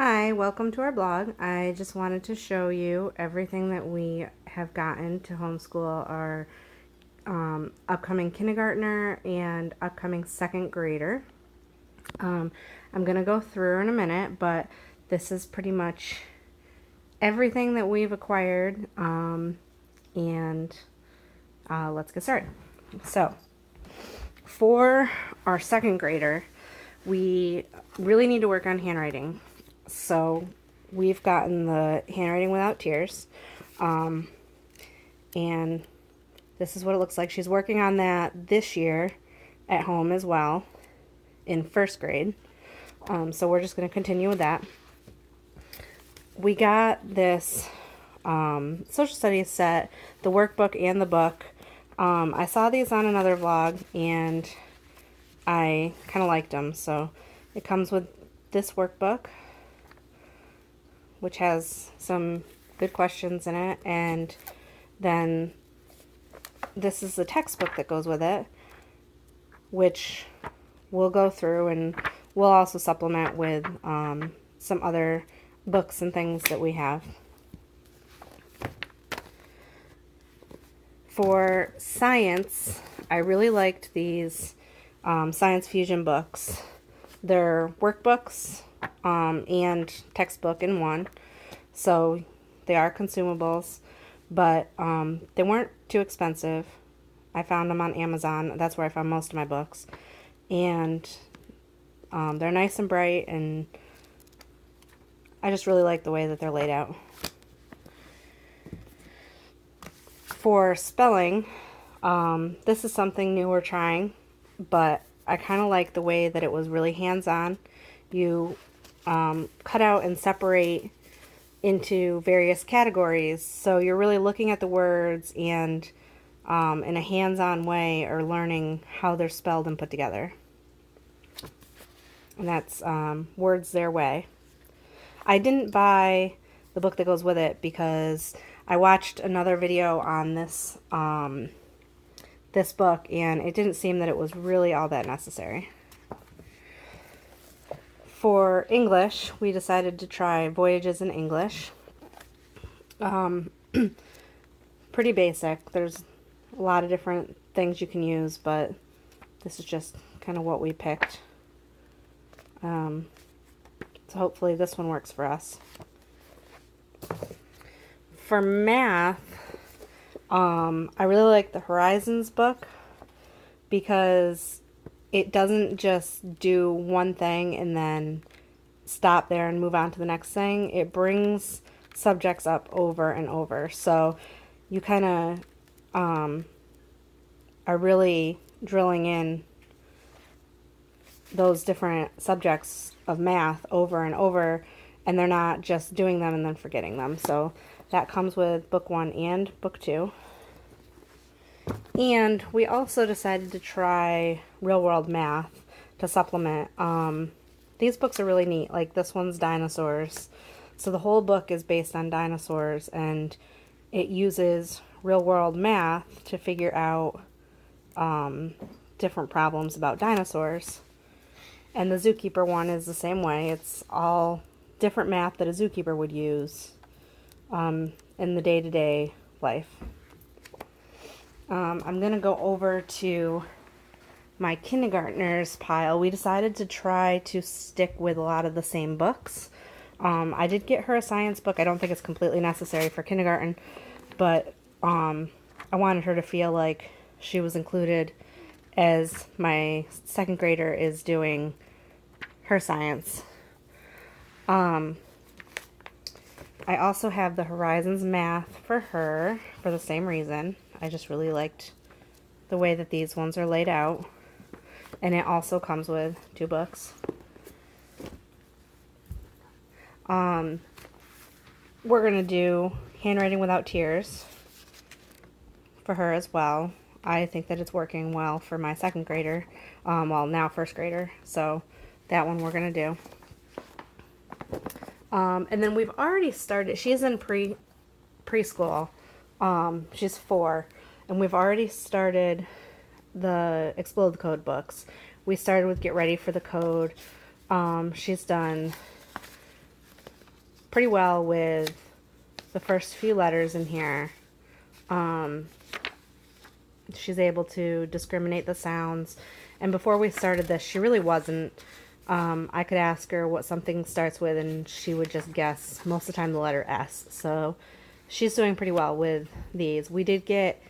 Hi, welcome to our blog. I just wanted to show you everything that we have gotten to homeschool our upcoming kindergartner and upcoming second grader. I'm going to go through in a minute, but this is pretty much everything that we've acquired, and let's get started. So, for our second grader, we really need to work on handwriting. So we've gotten the Handwriting Without Tears, and this is what it looks like. She's working on that this year at home as well in first grade. So we're just going to continue with that. We got this social studies set, the workbook and the book. I saw these on another vlog and I kind of liked them. So it comes with this workbook, which has some good questions in it, and then this is the textbook that goes with it, which we'll go through, and we'll also supplement with some other books and things that we have. For science, I really liked these Science Fusion books. They're workbooks and textbook in one, so they are consumables, but they weren't too expensive. I found them on Amazon. That's where I found most of my books, and they're nice and bright, and I just really like the way that they're laid out. For spelling, this is something new we're trying, but I kind of like the way that it was really hands-on. You cut out and separate into various categories, so you're really looking at the words and in a hands-on way are learning how they're spelled and put together. And that's Words Their Way. I didn't buy the book that goes with it because I watched another video on this this book, and it didn't seem that it was really all that necessary. For English, we decided to try Voyages in English. Pretty basic. There's a lot of different things you can use, but this is just kind of what we picked. So hopefully this one works for us. For math, I really like the Horizons book because it doesn't just do one thing and then stop there and move on to the next thing. It brings subjects up over and over. So you kind of are really drilling in those different subjects of math over and over, and they're not just doing them and then forgetting them. So that comes with book 1 and book 2. And we also decided to try Real World Math to supplement. These books are really neat. Like this one's dinosaurs. So the whole book is based on dinosaurs, and it uses real world math to figure out different problems about dinosaurs. And the Zookeeper one is the same way. It's all different math that a zookeeper would use in the day-to-day life. I'm going to go over to my kindergartners pile. We decided to try to stick with a lot of the same books. I did get her a science book. I don't think it's completely necessary for kindergarten, but I wanted her to feel like she was included as my second grader is doing her science. I also have the Horizons Math for her for the same reason. I just really liked the way that these ones are laid out. And it also comes with 2 books. We're going to do Handwriting Without Tears for her as well. I think that it's working well for my second grader. Well, now first grader. So that one we're going to do. And then we've already started. She's in preschool. She's 4, and we've already started the Explode the Code books. We started with Get Ready for the Code. She's done pretty well with the first few letters in here. She's able to discriminate the sounds. And before we started this, she really wasn't. I could ask her what something starts with, and she would just guess, most of the time, the letter S. So she's doing pretty well with these. We did get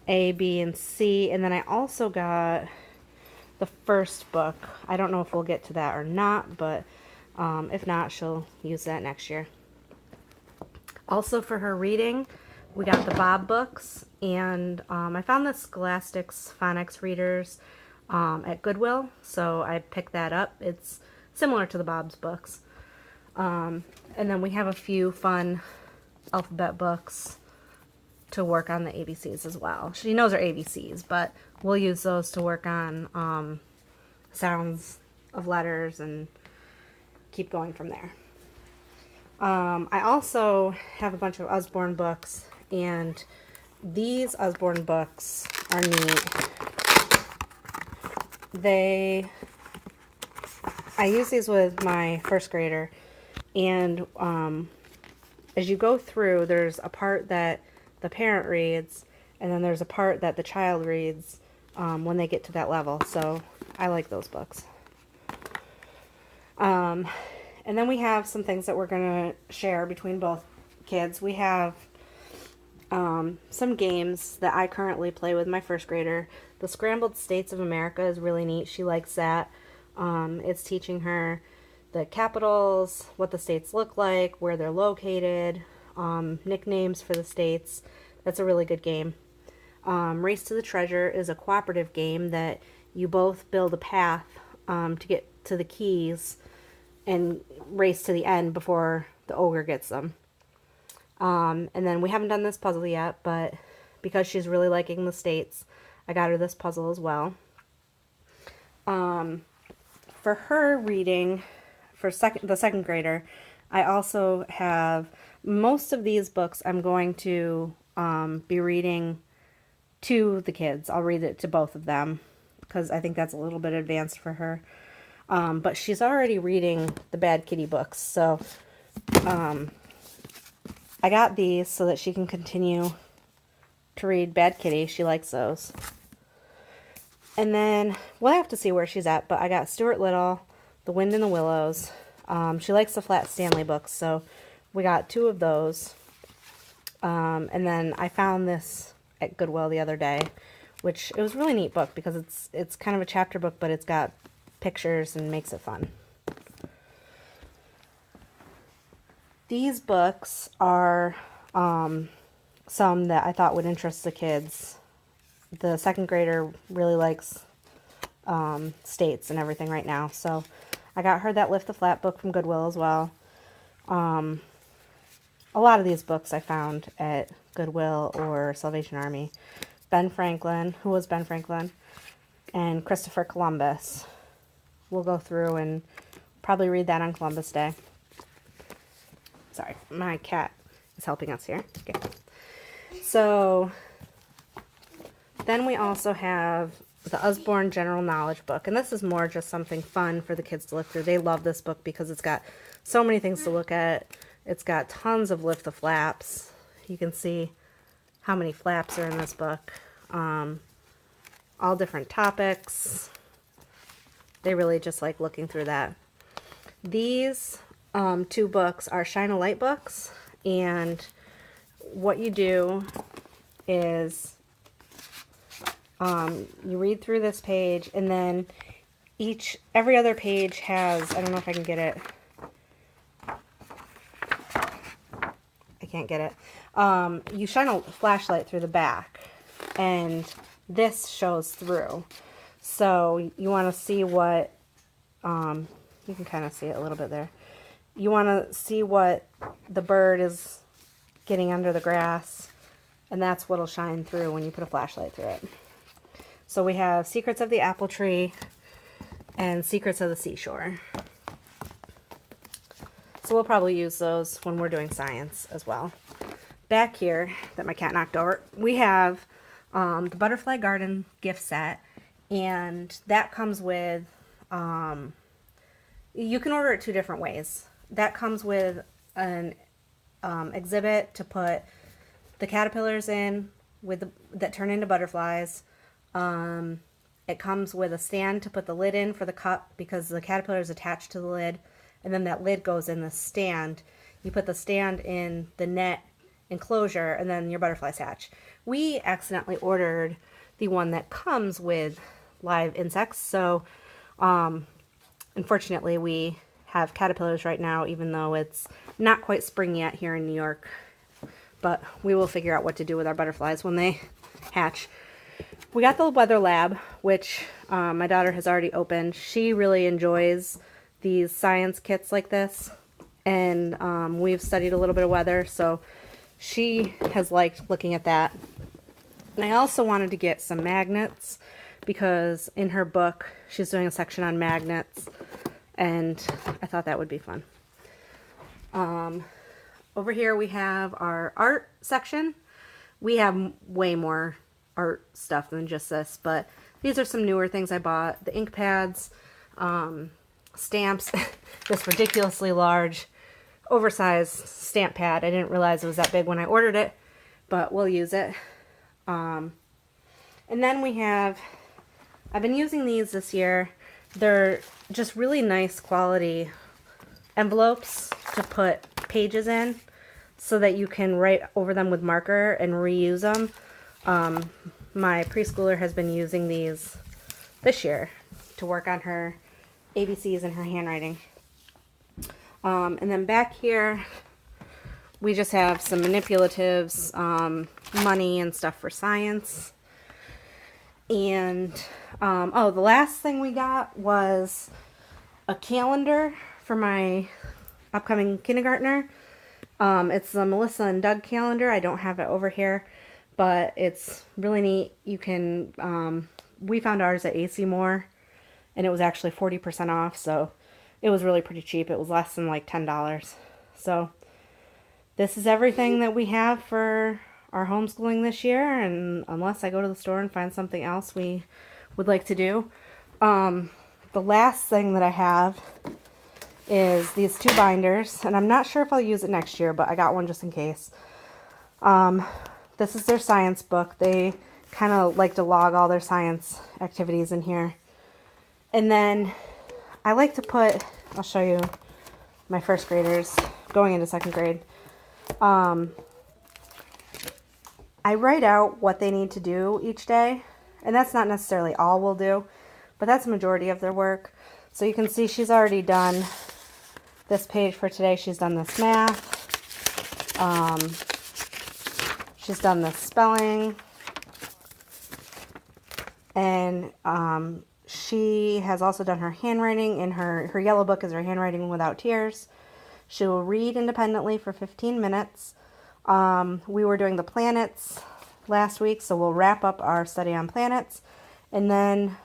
A, B, and C, and then I also got the first book. I don't know if we'll get to that or not, but if not, she'll use that next year. Also for her reading, we got the Bob books, and I found the Scholastic's phonics readers at Goodwill, so I picked that up. It's similar to the Bob's books. And then we have a few fun alphabet books to work on the ABCs as well. She knows her ABCs, but we'll use those to work on sounds of letters and keep going from there. I also have a bunch of Usborne books, and these Usborne books are neat. I use these with my first grader, and as you go through, there's a part that the parent reads, and then there's a part that the child reads when they get to that level. So I like those books. And then we have some things that we're going to share between both kids. We have some games that I currently play with my first grader. The Scrambled States of America is really neat. She likes that. It's teaching her the capitals, what the states look like, where they're located, nicknames for the states. That's a really good game. Race to the Treasure is a cooperative game that you both build a path to get to the keys and race to the end before the ogre gets them. And then we haven't done this puzzle yet, but because she's really liking the states, I got her this puzzle as well. For her reading, for the second grader, I also have most of these books I'm going to be reading to the kids. I'll read it to both of them because I think that's a little bit advanced for her. But she's already reading the Bad Kitty books, so I got these so that she can continue to read Bad Kitty. She likes those. And then we'll have to see where she's at, but I got Stuart Little, The Wind in the Willows. She likes the Flat Stanley books, so we got 2 of those. And then I found this at Goodwill the other day, which it was a really neat book because it's kind of a chapter book, but it's got pictures and makes it fun. These books are some that I thought would interest the kids. The second grader really likes states and everything right now, so I got her that Lift the Flat book from Goodwill as well. A lot of these books I found at Goodwill or Salvation Army. Ben Franklin, who was Ben Franklin, and Christopher Columbus. We'll go through and probably read that on Columbus Day. Sorry, my cat is helping us here. Okay. So then we also have the Usborne General Knowledge book, and this is more just something fun for the kids to look through. They love this book because it's got so many things to look at. It's got tons of lift the flaps. You can see how many flaps are in this book. All different topics. They really just like looking through that. These 2 books are Shine a Light books, and what you do is you read through this page, and then every other page has, I don't know if I can get it. I can't get it. You shine a flashlight through the back, and this shows through. So you want to see what, you can kind of see it a little bit there. You want to see what the bird is getting under the grass, and that's what'll shine through when you put a flashlight through it. So we have Secrets of the Apple Tree and Secrets of the Seashore. So we'll probably use those when we're doing science as well. Back here, that my cat knocked over, we have the Butterfly Garden gift set, and that comes with, you can order it 2 different ways. That comes with an exhibit to put the caterpillars in that turn into butterflies. It comes with a stand to put the lid in for the cup because the caterpillar is attached to the lid, and then that lid goes in the stand. You put the stand in the net enclosure, and then your butterflies hatch. We accidentally ordered the one that comes with live insects, so unfortunately we have caterpillars right now, even though it's not quite spring yet here in New York. But we will figure out what to do with our butterflies when they hatch. We got the weather lab, which my daughter has already opened. She really enjoys these science kits like this, and we've studied a little bit of weather, so she has liked looking at that. And I also wanted to get some magnets because in her book she's doing a section on magnets, and I thought that would be fun. Over here we have our art section. We have way more art stuff than just this, but these are some newer things I bought. The ink pads, stamps, this ridiculously large, oversized stamp pad. I didn't realize it was that big when I ordered it, but we'll use it. And then we have, I've been using these this year. They're just really nice quality envelopes to put pages in so that you can write over them with marker and reuse them. My preschooler has been using these this year to work on her ABCs and her handwriting. And then back here we just have some manipulatives, money and stuff for science. And oh, the last thing we got was a calendar for my upcoming kindergartner. It's the Melissa and Doug calendar. I don't have it over here, but it's really neat. You can, we found ours at AC Moore, and it was actually 40% off, so it was really pretty cheap. It was less than like $10. So this is everything that we have for our homeschooling this year, and unless I go to the store and find something else we would like to do. The last thing that I have is these two binders, and I'm not sure if I'll use it next year, but I got one just in case. This is their science book. They kind of like to log all their science activities in here. And then I like to put, I'll show you my first graders going into second grade. I write out what they need to do each day, and that's not necessarily all we'll do, but that's the majority of their work. So you can see she's already done this page for today. She's done this math. She's done this spelling. And she has also done her handwriting. In her yellow book is her handwriting without tears. She will read independently for 15 minutes. We were doing the planets last week, so we'll wrap up our study on planets. And then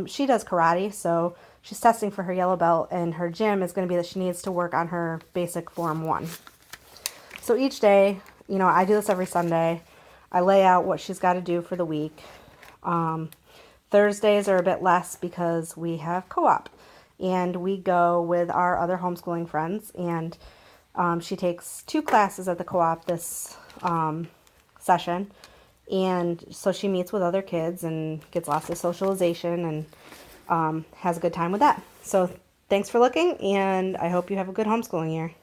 she does karate, so she's testing for her yellow belt, and her gym is going to be that she needs to work on her basic Form 1. So each day, you know, I do this every Sunday. I lay out what she's got to do for the week. Thursdays are a bit less because we have co-op, and we go with our other homeschooling friends, and she takes 2 classes at the co-op this session, and so she meets with other kids and gets lots of socialization and has a good time with that. So thanks for looking, and I hope you have a good homeschooling year.